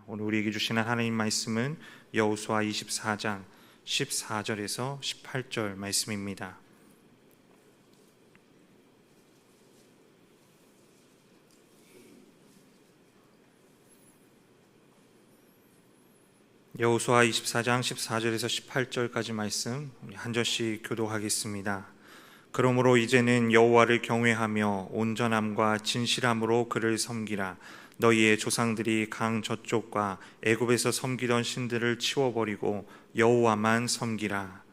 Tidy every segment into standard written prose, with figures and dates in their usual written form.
오늘 우리에게 주시는 하나님 말씀은 여호수아 24장 14절에서 18절 말씀입니다. 여호수아 24장 14절에서 18절까지 말씀 한 절씩 교독하겠습니다. 그러므로 이제는 여호와를 경외하며 온전함과 진실함으로 그를 섬기라. 너희의 조상들이 강 저쪽과 애굽에서 섬기던 신들을 치워버리고 여호와만 섬기라.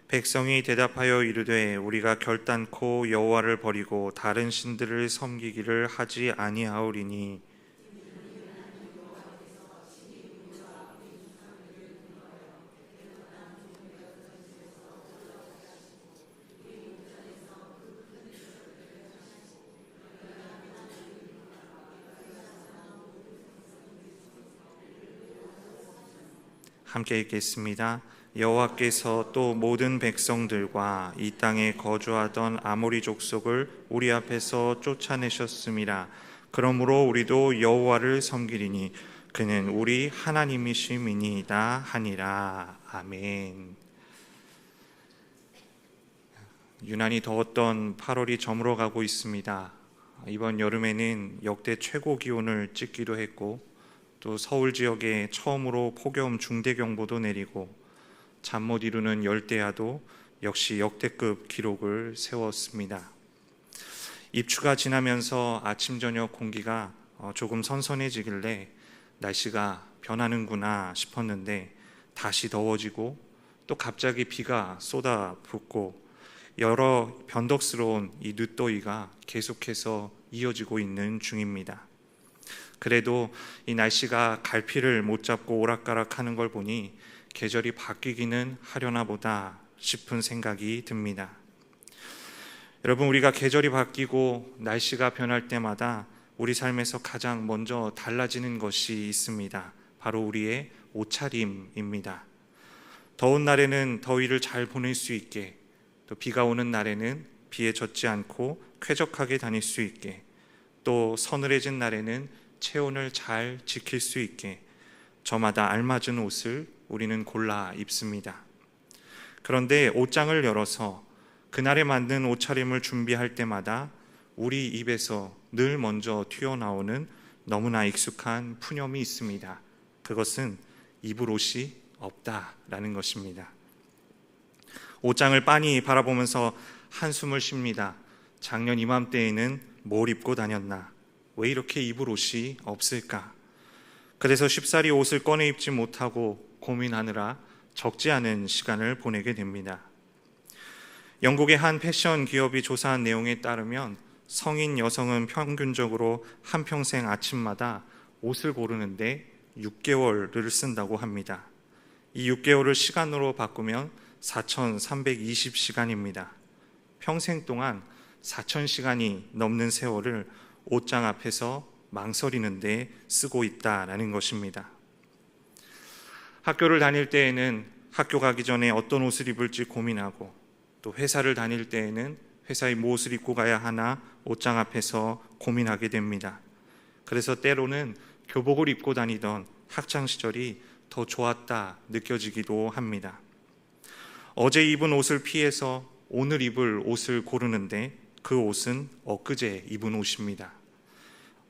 백성이 대답하여 이르되 우리가 결단코 여호와를 버리고 다른 신들을 섬기기를 하지 아니하오리니 함께 읽겠습니다. 여호와께서 또 모든 백성들과 이 땅에 거주하던 아모리 족속을 우리 앞에서 쫓아내셨음이라. 그러므로 우리도 여호와를 섬기리니 그는 우리 하나님이심이니이다 하니라. 아멘. 유난히 더웠던 8월이 저물어가고 있습니다. 이번 여름에는 역대 최고 기온을 찍기도 했고 또 서울 지역에 처음으로 폭염 중대경보도 내리고 잠 못 이루는 열대야도 역시 역대급 기록을 세웠습니다. 입추가 지나면서 아침 저녁 공기가 조금 선선해지길래 날씨가 변하는구나 싶었는데 다시 더워지고 또 갑자기 비가 쏟아붓고 여러 변덕스러운 이 늦더위가 계속해서 이어지고 있는 중입니다. 그래도 이 날씨가 갈피를 못 잡고 오락가락하는 걸 보니 계절이 바뀌기는 하려나 보다 싶은 생각이 듭니다. 여러분, 우리가 계절이 바뀌고 날씨가 변할 때마다 우리 삶에서 가장 먼저 달라지는 것이 있습니다. 바로 우리의 옷차림입니다. 더운 날에는 더위를 잘 보낼 수 있게, 또 비가 오는 날에는 비에 젖지 않고 쾌적하게 다닐 수 있게, 또 서늘해진 날에는 체온을 잘 지킬 수 있게 저마다 알맞은 옷을 우리는 골라 입습니다. 그런데 옷장을 열어서 그날에 맞는 옷차림을 준비할 때마다 우리 입에서 늘 먼저 튀어나오는 너무나 익숙한 푸념이 있습니다. 그것은 입을 옷이 없다라는 것입니다. 옷장을 빤히 바라보면서 한숨을 쉽니다. 작년 이맘때에는 뭘 입고 다녔나? 왜 이렇게 입을 옷이 없을까? 그래서 쉽사리 옷을 꺼내 입지 못하고 고민하느라 적지 않은 시간을 보내게 됩니다. 영국의 한 패션 기업이 조사한 내용에 따르면 성인 여성은 평균적으로 한평생 아침마다 옷을 고르는데 6개월을 쓴다고 합니다. 이 6개월을 시간으로 바꾸면 4,320시간입니다. 평생 동안 4,000시간이 넘는 세월을 옷장 앞에서 망설이는데 쓰고 있다라는 것입니다. 학교를 다닐 때에는 학교 가기 전에 어떤 옷을 입을지 고민하고 또 회사를 다닐 때에는 회사에 무엇을 입고 가야 하나 옷장 앞에서 고민하게 됩니다. 그래서 때로는 교복을 입고 다니던 학창시절이 더 좋았다 느껴지기도 합니다. 어제 입은 옷을 피해서 오늘 입을 옷을 고르는데 그 옷은 엊그제 입은 옷입니다.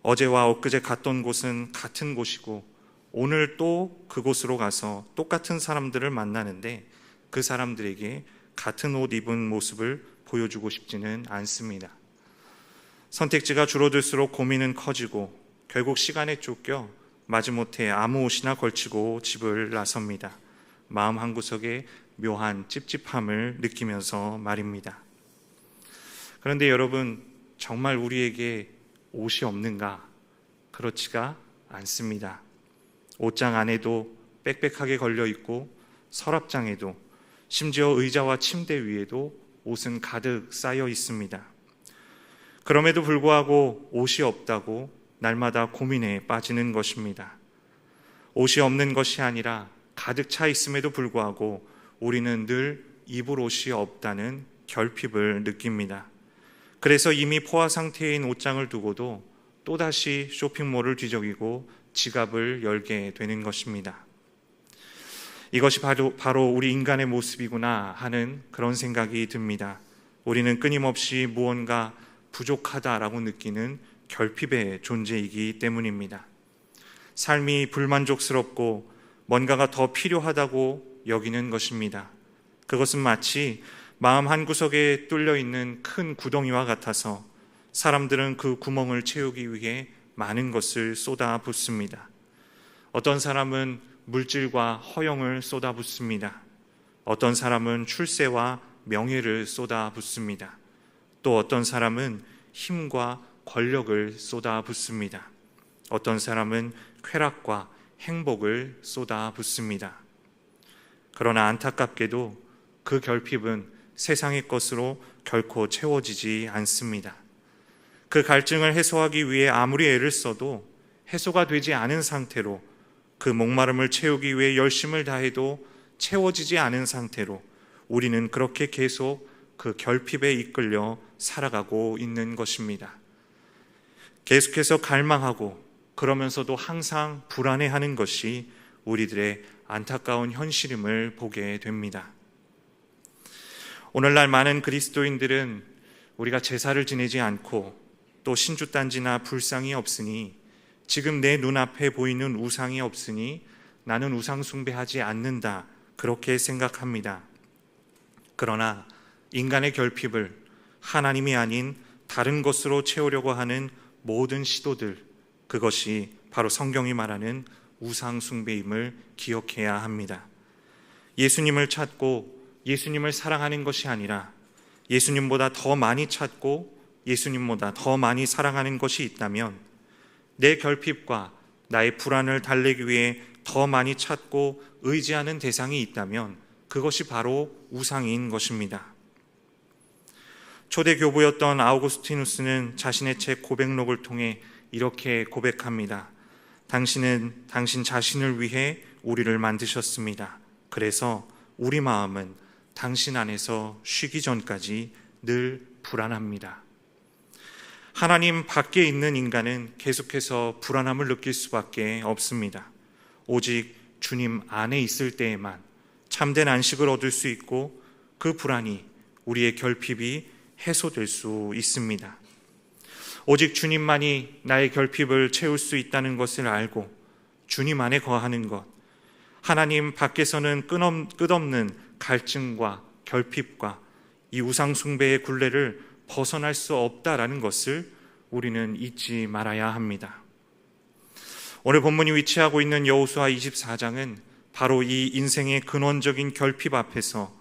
어제와 엊그제 갔던 곳은 같은 곳이고 오늘 또 그곳으로 가서 똑같은 사람들을 만나는데 그 사람들에게 같은 옷 입은 모습을 보여주고 싶지는 않습니다. 선택지가 줄어들수록 고민은 커지고 결국 시간에 쫓겨 마지못해 아무 옷이나 걸치고 집을 나섭니다. 마음 한구석에 묘한 찝찝함을 느끼면서 말입니다. 그런데 여러분, 정말 우리에게 옷이 없는가? 그렇지가 않습니다. 옷장 안에도 빽빽하게 걸려있고 서랍장에도 심지어 의자와 침대 위에도 옷은 가득 쌓여 있습니다. 그럼에도 불구하고 옷이 없다고 날마다 고민에 빠지는 것입니다. 옷이 없는 것이 아니라 가득 차 있음에도 불구하고 우리는 늘 입을 옷이 없다는 결핍을 느낍니다. 그래서 이미 포화 상태인 옷장을 두고도 또다시 쇼핑몰을 뒤적이고 지갑을 열게 되는 것입니다. 이것이 바로 우리 인간의 모습이구나 하는 그런 생각이 듭니다. 우리는 끊임없이 무언가 부족하다라고 느끼는 결핍의 존재이기 때문입니다. 삶이 불만족스럽고 뭔가가 더 필요하다고 여기는 것입니다. 그것은 마치 마음 한구석에 뚫려 있는 큰 구덩이와 같아서 사람들은 그 구멍을 채우기 위해 많은 것을 쏟아붓습니다. 어떤 사람은 물질과 허영을 쏟아붓습니다. 어떤 사람은 출세와 명예를 쏟아붓습니다. 또 어떤 사람은 힘과 권력을 쏟아붓습니다. 어떤 사람은 쾌락과 행복을 쏟아붓습니다. 그러나 안타깝게도 그 결핍은 세상의 것으로 결코 채워지지 않습니다. 그 갈증을 해소하기 위해 아무리 애를 써도 해소가 되지 않은 상태로, 그 목마름을 채우기 위해 열심을 다해도 채워지지 않은 상태로 우리는 그렇게 계속 그 결핍에 이끌려 살아가고 있는 것입니다. 계속해서 갈망하고 그러면서도 항상 불안해하는 것이 우리들의 안타까운 현실임을 보게 됩니다. 오늘날 많은 그리스도인들은 우리가 제사를 지내지 않고 또 신주단지나 불상이 없으니, 지금 내 눈앞에 보이는 우상이 없으니 나는 우상 숭배하지 않는다, 그렇게 생각합니다. 그러나 인간의 결핍을 하나님이 아닌 다른 것으로 채우려고 하는 모든 시도들, 그것이 바로 성경이 말하는 우상 숭배임을 기억해야 합니다. 예수님을 찾고 예수님을 사랑하는 것이 아니라 예수님보다 더 많이 찾고 예수님보다 더 많이 사랑하는 것이 있다면, 내 결핍과 나의 불안을 달래기 위해 더 많이 찾고 의지하는 대상이 있다면 그것이 바로 우상인 것입니다. 초대 교부였던 아우구스티누스는 자신의 책 고백록을 통해 이렇게 고백합니다. 당신은 당신 자신을 위해 우리를 만드셨습니다. 그래서 우리 마음은 당신 안에서 쉬기 전까지 늘 불안합니다. 하나님 밖에 있는 인간은 계속해서 불안함을 느낄 수밖에 없습니다. 오직 주님 안에 있을 때에만 참된 안식을 얻을 수 있고 그 불안이, 우리의 결핍이 해소될 수 있습니다. 오직 주님만이 나의 결핍을 채울 수 있다는 것을 알고 주님 안에 거하는 것, 하나님 밖에서는 끝없는 갈증과 결핍과 이 우상 숭배의 굴레를 벗어날 수 없다라는 것을 우리는 잊지 말아야 합니다. 오늘 본문이 위치하고 있는 여호수아 24장은 바로 이 인생의 근원적인 결핍 앞에서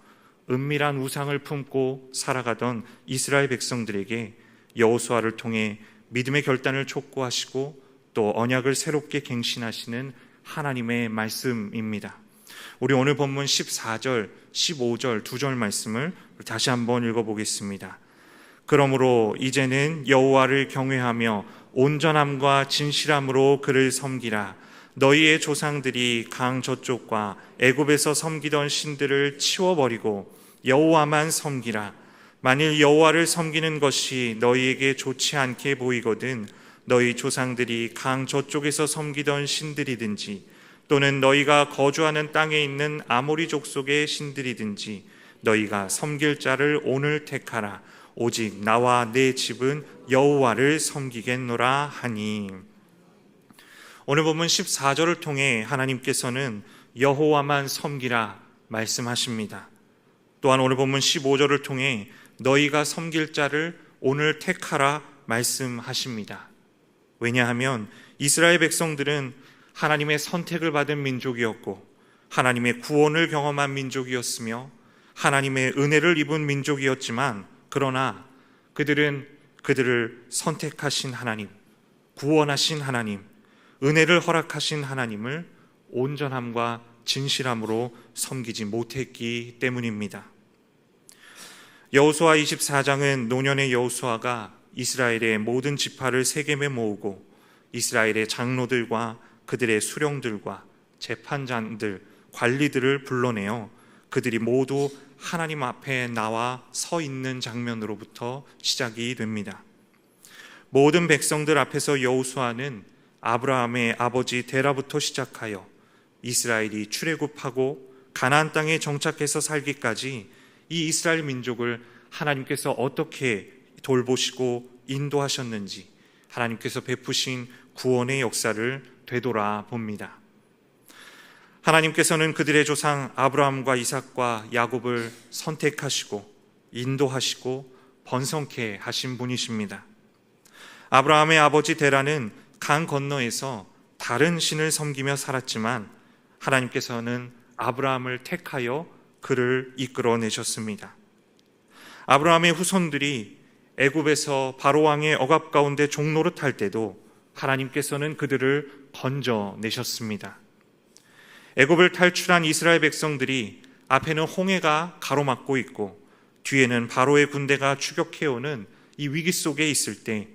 은밀한 우상을 품고 살아가던 이스라엘 백성들에게 여호수아를 통해 믿음의 결단을 촉구하시고 또 언약을 새롭게 갱신하시는 하나님의 말씀입니다. 우리 오늘 본문 14절, 15절 두 절 말씀을 다시 한번 읽어보겠습니다. 그러므로 이제는 여호와를 경외하며 온전함과 진실함으로 그를 섬기라. 너희의 조상들이 강 저쪽과 애굽에서 섬기던 신들을 치워버리고 여호와만 섬기라. 만일 여호와를 섬기는 것이 너희에게 좋지 않게 보이거든 너희 조상들이 강 저쪽에서 섬기던 신들이든지 또는 너희가 거주하는 땅에 있는 아모리 족속의 신들이든지 너희가 섬길 자를 오늘 택하라. 오직 나와 내 집은 여호와를 섬기겠노라 하니. 오늘 본문 14절을 통해 하나님께서는 여호와만 섬기라 말씀하십니다. 또한 오늘 본문 15절을 통해 너희가 섬길 자를 오늘 택하라 말씀하십니다. 왜냐하면 이스라엘 백성들은 하나님의 선택을 받은 민족이었고 하나님의 구원을 경험한 민족이었으며 하나님의 은혜를 입은 민족이었지만, 그러나 그들은 그들을 선택하신 하나님, 구원하신 하나님, 은혜를 허락하신 하나님을 온전함과 진실함으로 섬기지 못했기 때문입니다. 여호수아 24장은 노년의 여호수아가 이스라엘의 모든 지파를 세겜에 모으고 이스라엘의 장로들과 그들의 수령들과 재판장들, 관리들을 불러내어 그들이 모두 하나님 앞에 나와 서 있는 장면으로부터 시작이 됩니다. 모든 백성들 앞에서 여호수아는 아브라함의 아버지 데라부터 시작하여 이스라엘이 출애굽하고 가나안 땅에 정착해서 살기까지 이 이스라엘 민족을 하나님께서 어떻게 돌보시고 인도하셨는지 하나님께서 베푸신 구원의 역사를 되돌아봅니다. 하나님께서는 그들의 조상 아브라함과 이삭과 야곱을 선택하시고 인도하시고 번성케 하신 분이십니다. 아브라함의 아버지 데라는 강 건너에서 다른 신을 섬기며 살았지만 하나님께서는 아브라함을 택하여 그를 이끌어내셨습니다. 아브라함의 후손들이 애굽에서 바로왕의 억압 가운데 종노릇할 때도 하나님께서는 그들을 건져내셨습니다. 애굽을 탈출한 이스라엘 백성들이 앞에는 홍해가 가로막고 있고 뒤에는 바로의 군대가 추격해오는 이 위기 속에 있을 때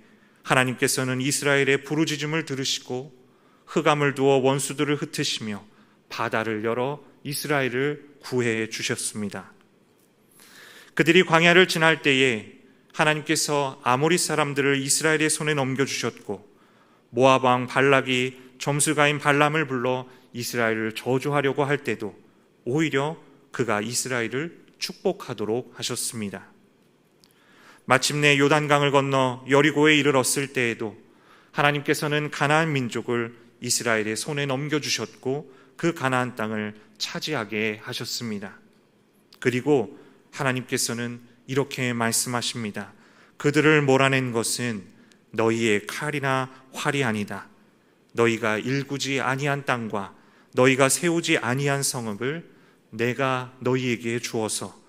하나님께서는 이스라엘의 부르짖음을 들으시고 흑암을 두어 원수들을 흩으시며 바다를 열어 이스라엘을 구해 주셨습니다. 그들이 광야를 지날 때에 하나님께서 아모리 사람들을 이스라엘의 손에 넘겨주셨고 모압 왕 발락이 점수가인 발람을 불러 이스라엘을 저주하려고 할 때도 오히려 그가 이스라엘을 축복하도록 하셨습니다. 마침내 요단강을 건너 여리고에 이르렀을 때에도 하나님께서는 가나안 민족을 이스라엘의 손에 넘겨주셨고 그 가나안 땅을 차지하게 하셨습니다. 그리고 하나님께서는 이렇게 말씀하십니다. 그들을 몰아낸 것은 너희의 칼이나 활이 아니다. 너희가 일구지 아니한 땅과 너희가 세우지 아니한 성읍을 내가 너희에게 주어서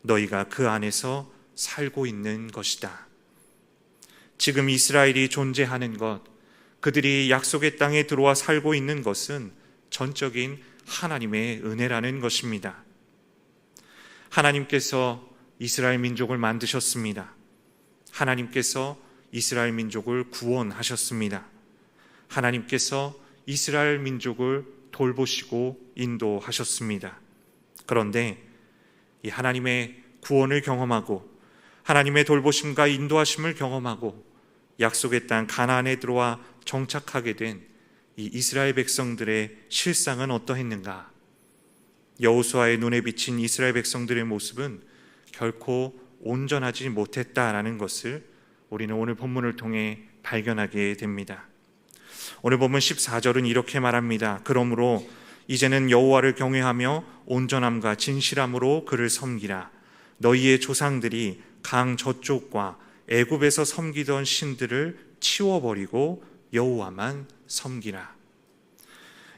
너희가 그 안에서 살고 있는 것이다. 지금 이스라엘이 존재하는 것, 그들이 약속의 땅에 들어와 살고 있는 것은 전적인 하나님의 은혜라는 것입니다. 하나님께서 이스라엘 민족을 만드셨습니다. 하나님께서 이스라엘 민족을 구원하셨습니다. 하나님께서 이스라엘 민족을 돌보시고 인도하셨습니다. 그런데 이 하나님의 구원을 경험하고 하나님의 돌보심과 인도하심을 경험하고 약속의 땅 가나안에 들어와 정착하게 된 이 이스라엘 백성들의 실상은 어떠했는가? 여호수아의 눈에 비친 이스라엘 백성들의 모습은 결코 온전하지 못했다라는 것을 우리는 오늘 본문을 통해 발견하게 됩니다. 오늘 본문 14절은 이렇게 말합니다. 그러므로 이제는 여호와를 경외하며 온전함과 진실함으로 그를 섬기라. 너희의 조상들이 강 저쪽과 애굽에서 섬기던 신들을 치워버리고 여호와만 섬기라.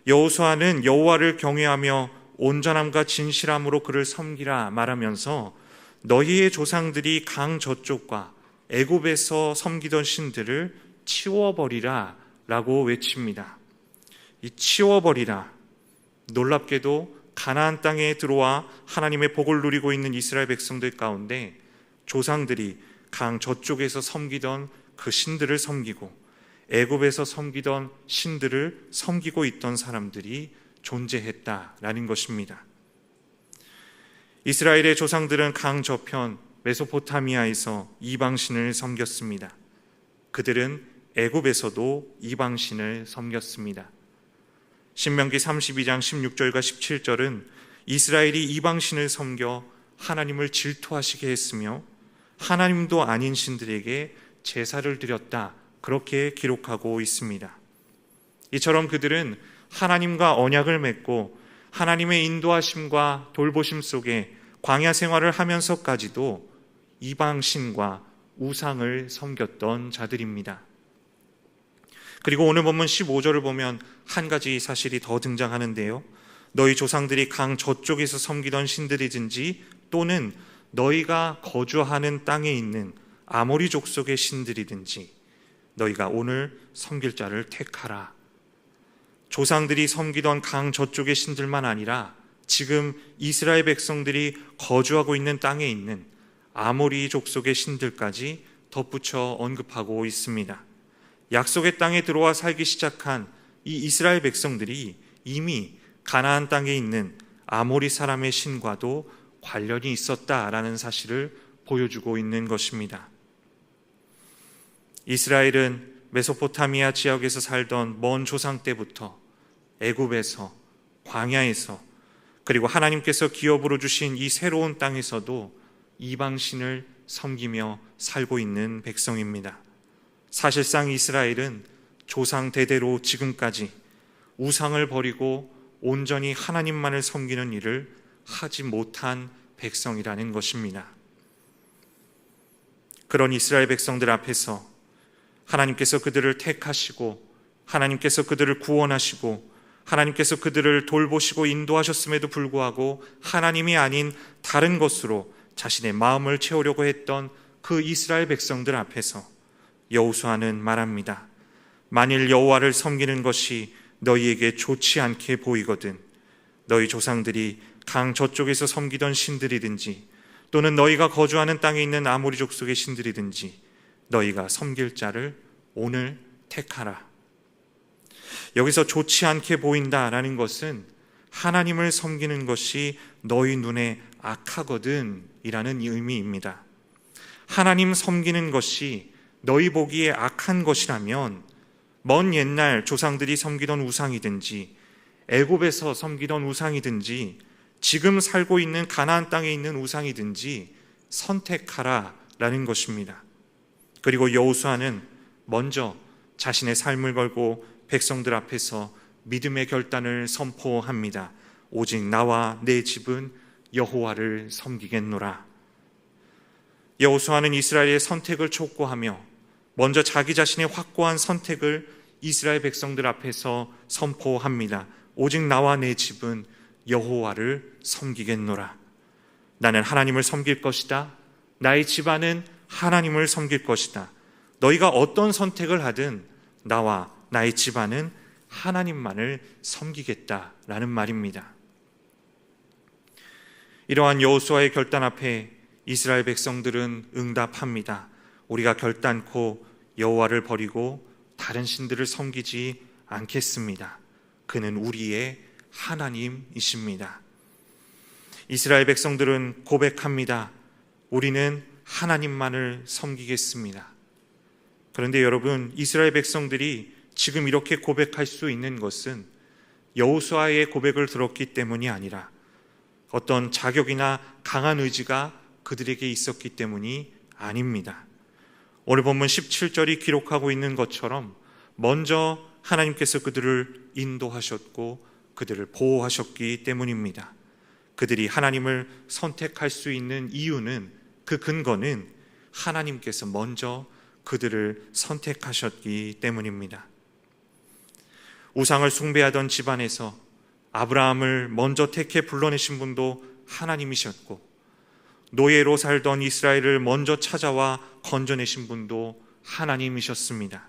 여호수아는 여호와를 경외하며 온전함과 진실함으로 그를 섬기라 말하면서 너희의 조상들이 강 저쪽과 애굽에서 섬기던 신들을 치워버리라 라고 외칩니다. 이 치워버리라, 놀랍게도 가나안 땅에 들어와 하나님의 복을 누리고 있는 이스라엘 백성들 가운데 조상들이 강 저쪽에서 섬기던 그 신들을 섬기고 애굽에서 섬기던 신들을 섬기고 있던 사람들이 존재했다라는 것입니다. 이스라엘의 조상들은 강 저편 메소포타미아에서 이방신을 섬겼습니다. 그들은 애굽에서도 이방신을 섬겼습니다. 신명기 32장 16절과 17절은 이스라엘이 이방신을 섬겨 하나님을 질투하시게 했으며 하나님도 아닌 신들에게 제사를 드렸다, 그렇게 기록하고 있습니다. 이처럼 그들은 하나님과 언약을 맺고 하나님의 인도하심과 돌보심 속에 광야 생활을 하면서까지도 이방신과 우상을 섬겼던 자들입니다. 그리고 오늘 본문 15절을 보면 한 가지 사실이 더 등장하는데요. 너희 조상들이 강 저쪽에서 섬기던 신들이든지 또는 너희가 거주하는 땅에 있는 아모리 족속의 신들이든지 너희가 오늘 섬길 자를 택하라. 조상들이 섬기던 강 저쪽의 신들만 아니라 지금 이스라엘 백성들이 거주하고 있는 땅에 있는 아모리 족속의 신들까지 덧붙여 언급하고 있습니다. 약속의 땅에 들어와 살기 시작한 이 이스라엘 백성들이 이미 가나안 땅에 있는 아모리 사람의 신과도 관련이 있었다라는 사실을 보여주고 있는 것입니다. 이스라엘은 메소포타미아 지역에서 살던 먼 조상 때부터 애굽에서, 광야에서, 그리고 하나님께서 기업으로 주신 이 새로운 땅에서도 이방신을 섬기며 살고 있는 백성입니다. 사실상 이스라엘은 조상 대대로 지금까지 우상을 버리고 온전히 하나님만을 섬기는 일을 하지 못한 백성이라는 것입니다. 그런 이스라엘 백성들 앞에서 하나님께서 그들을 택하시고 하나님께서 그들을 구원하시고 하나님께서 그들을 돌보시고 인도하셨음에도 불구하고 하나님이 아닌 다른 것으로 자신의 마음을 채우려고 했던 그 이스라엘 백성들 앞에서 여호수아는 말합니다. 만일 여호와를 섬기는 것이 너희에게 좋지 않게 보이거든 너희 조상들이 강 저쪽에서 섬기던 신들이든지 또는 너희가 거주하는 땅에 있는 아모리 족속의 신들이든지 너희가 섬길 자를 오늘 택하라. 여기서 좋지 않게 보인다라는 것은 하나님을 섬기는 것이 너희 눈에 악하거든 이라는 의미입니다. 하나님 섬기는 것이 너희 보기에 악한 것이라면 먼 옛날 조상들이 섬기던 우상이든지 애굽에서 섬기던 우상이든지 지금 살고 있는 가나안 땅에 있는 우상이든지 선택하라라는 것입니다. 그리고 여호수아는 먼저 자신의 삶을 걸고 백성들 앞에서 믿음의 결단을 선포합니다. 오직 나와 내 집은 여호와를 섬기겠노라. 여호수아는 이스라엘의 선택을 촉구하며 먼저 자기 자신의 확고한 선택을 이스라엘 백성들 앞에서 선포합니다. 오직 나와 내 집은 여호와를 섬기겠노라. 나는 하나님을 섬길 것이다. 나의 집안은 하나님을 섬길 것이다. 너희가 어떤 선택을 하든 나와 나의 집안은 하나님만을 섬기겠다라는 말입니다. 이러한 여호수아의 결단 앞에 이스라엘 백성들은 응답합니다. 우리가 결단코 여호와를 버리고 다른 신들을 섬기지 않겠습니다. 그는 우리의 하나님이십니다. 이스라엘 백성들은 고백합니다. 우리는 하나님만을 섬기겠습니다. 그런데 여러분, 이스라엘 백성들이 지금 이렇게 고백할 수 있는 것은 여호수아의 고백을 들었기 때문이 아니라 어떤 자격이나 강한 의지가 그들에게 있었기 때문이 아닙니다. 오늘 본문 17절이 기록하고 있는 것처럼 먼저 하나님께서 그들을 인도하셨고 그들을 보호하셨기 때문입니다. 그들이 하나님을 선택할 수 있는 이유는, 그 근거는 하나님께서 먼저 그들을 선택하셨기 때문입니다. 우상을 숭배하던 집안에서 아브라함을 먼저 택해 불러내신 분도 하나님이셨고, 노예로 살던 이스라엘을 먼저 찾아와 건져내신 분도 하나님이셨습니다.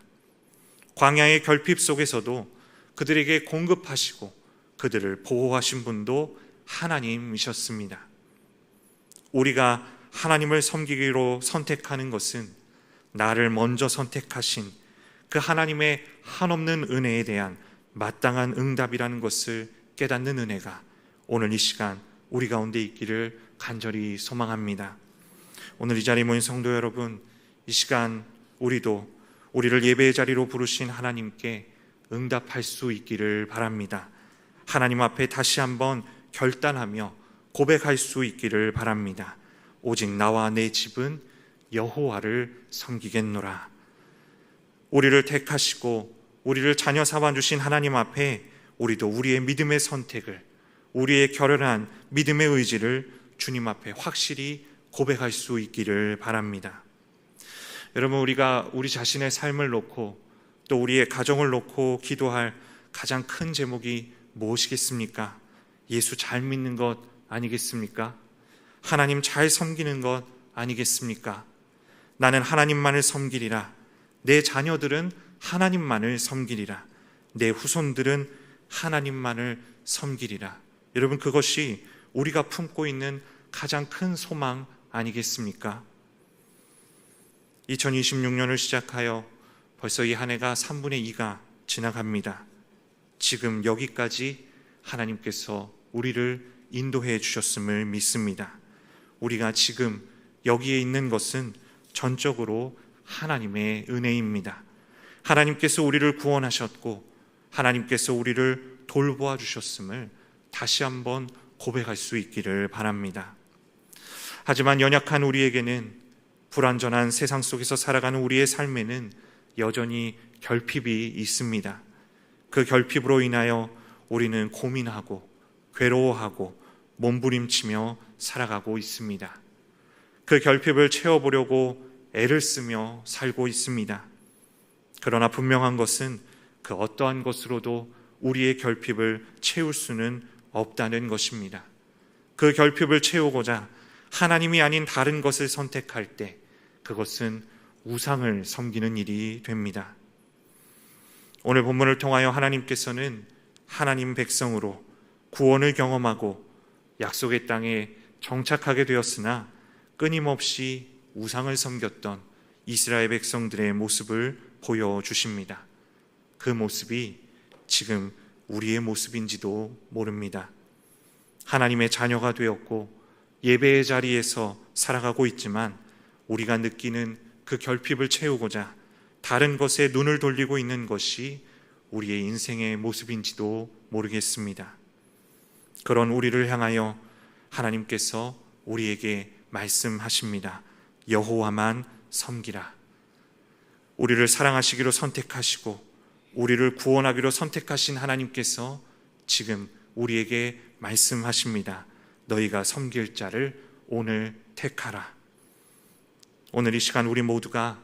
광야의 결핍 속에서도 그들에게 공급하시고 그들을 보호하신 분도 하나님이셨습니다. 우리가 하나님을 섬기기로 선택하는 것은 나를 먼저 선택하신 그 하나님의 한없는 은혜에 대한 마땅한 응답이라는 것을 깨닫는 은혜가 오늘 이 시간 우리 가운데 있기를 간절히 소망합니다. 오늘 이 자리에 모인 성도 여러분, 이 시간 우리도 우리를 예배의 자리로 부르신 하나님께 응답할 수 있기를 바랍니다. 하나님 앞에 다시 한번 결단하며 고백할 수 있기를 바랍니다. 오직 나와 내 집은 여호와를 섬기겠노라. 우리를 택하시고 우리를 자녀 삼아 주신 하나님 앞에 우리도 우리의 믿음의 선택을, 우리의 결연한 믿음의 의지를 주님 앞에 확실히 고백할 수 있기를 바랍니다. 여러분, 우리가 우리 자신의 삶을 놓고 또 우리의 가정을 놓고 기도할 가장 큰 제목이 무엇이겠습니까? 예수 잘 믿는 것 아니겠습니까? 하나님 잘 섬기는 것 아니겠습니까? 나는 하나님만을 섬기리라. 내 자녀들은 하나님만을 섬기리라. 내 후손들은 하나님만을 섬기리라. 여러분, 그것이 우리가 품고 있는 가장 큰 소망 아니겠습니까? 2026년을 시작하여 벌써 이 한 해가 3분의 2가 지나갑니다. 지금 여기까지 하나님께서 우리를 인도해 주셨음을 믿습니다. 우리가 지금 여기에 있는 것은 전적으로 하나님의 은혜입니다. 하나님께서 우리를 구원하셨고 하나님께서 우리를 돌보아 주셨음을 다시 한번 고백할 수 있기를 바랍니다. 하지만 연약한 우리에게는, 불완전한 세상 속에서 살아가는 우리의 삶에는 여전히 결핍이 있습니다. 그 결핍으로 인하여 우리는 고민하고 괴로워하고 몸부림치며 살아가고 있습니다. 그 결핍을 채워보려고 애를 쓰며 살고 있습니다. 그러나 분명한 것은 그 어떠한 것으로도 우리의 결핍을 채울 수는 없다는 것입니다. 그 결핍을 채우고자 하나님이 아닌 다른 것을 선택할 때 그것은 우상을 섬기는 일이 됩니다. 오늘 본문을 통하여 하나님께서는 하나님 백성으로 구원을 경험하고 약속의 땅에 정착하게 되었으나 끊임없이 우상을 섬겼던 이스라엘 백성들의 모습을 보여주십니다. 그 모습이 지금 우리의 모습인지도 모릅니다. 하나님의 자녀가 되었고 예배의 자리에서 살아가고 있지만 우리가 느끼는 그 결핍을 채우고자 다른 것에 눈을 돌리고 있는 것이 우리의 인생의 모습인지도 모르겠습니다. 그런 우리를 향하여 하나님께서 우리에게 말씀하십니다. 여호와만 섬기라. 우리를 사랑하시기로 선택하시고 우리를 구원하기로 선택하신 하나님께서 지금 우리에게 말씀하십니다. 너희가 섬길 자를 오늘 택하라. 오늘 이 시간 우리 모두가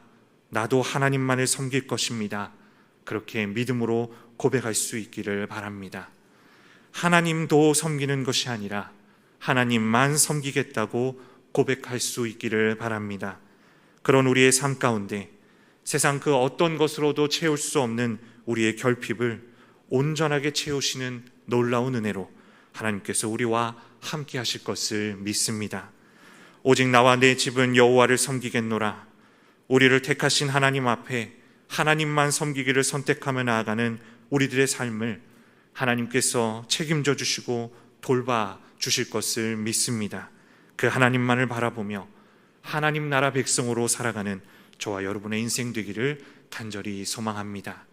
나도 하나님만을 섬길 것입니다, 그렇게 믿음으로 고백할 수 있기를 바랍니다. 하나님도 섬기는 것이 아니라 하나님만 섬기겠다고 고백할 수 있기를 바랍니다. 그런 우리의 삶 가운데 세상 그 어떤 것으로도 채울 수 없는 우리의 결핍을 온전하게 채우시는 놀라운 은혜로 하나님께서 우리와 함께 하실 것을 믿습니다. 오직 나와 내 집은 여호와를 섬기겠노라. 우리를 택하신 하나님 앞에 하나님만 섬기기를 선택하며 나아가는 우리들의 삶을 하나님께서 책임져 주시고 돌봐 주실 것을 믿습니다. 그 하나님만을 바라보며 하나님 나라 백성으로 살아가는 저와 여러분의 인생 되기를 간절히 소망합니다.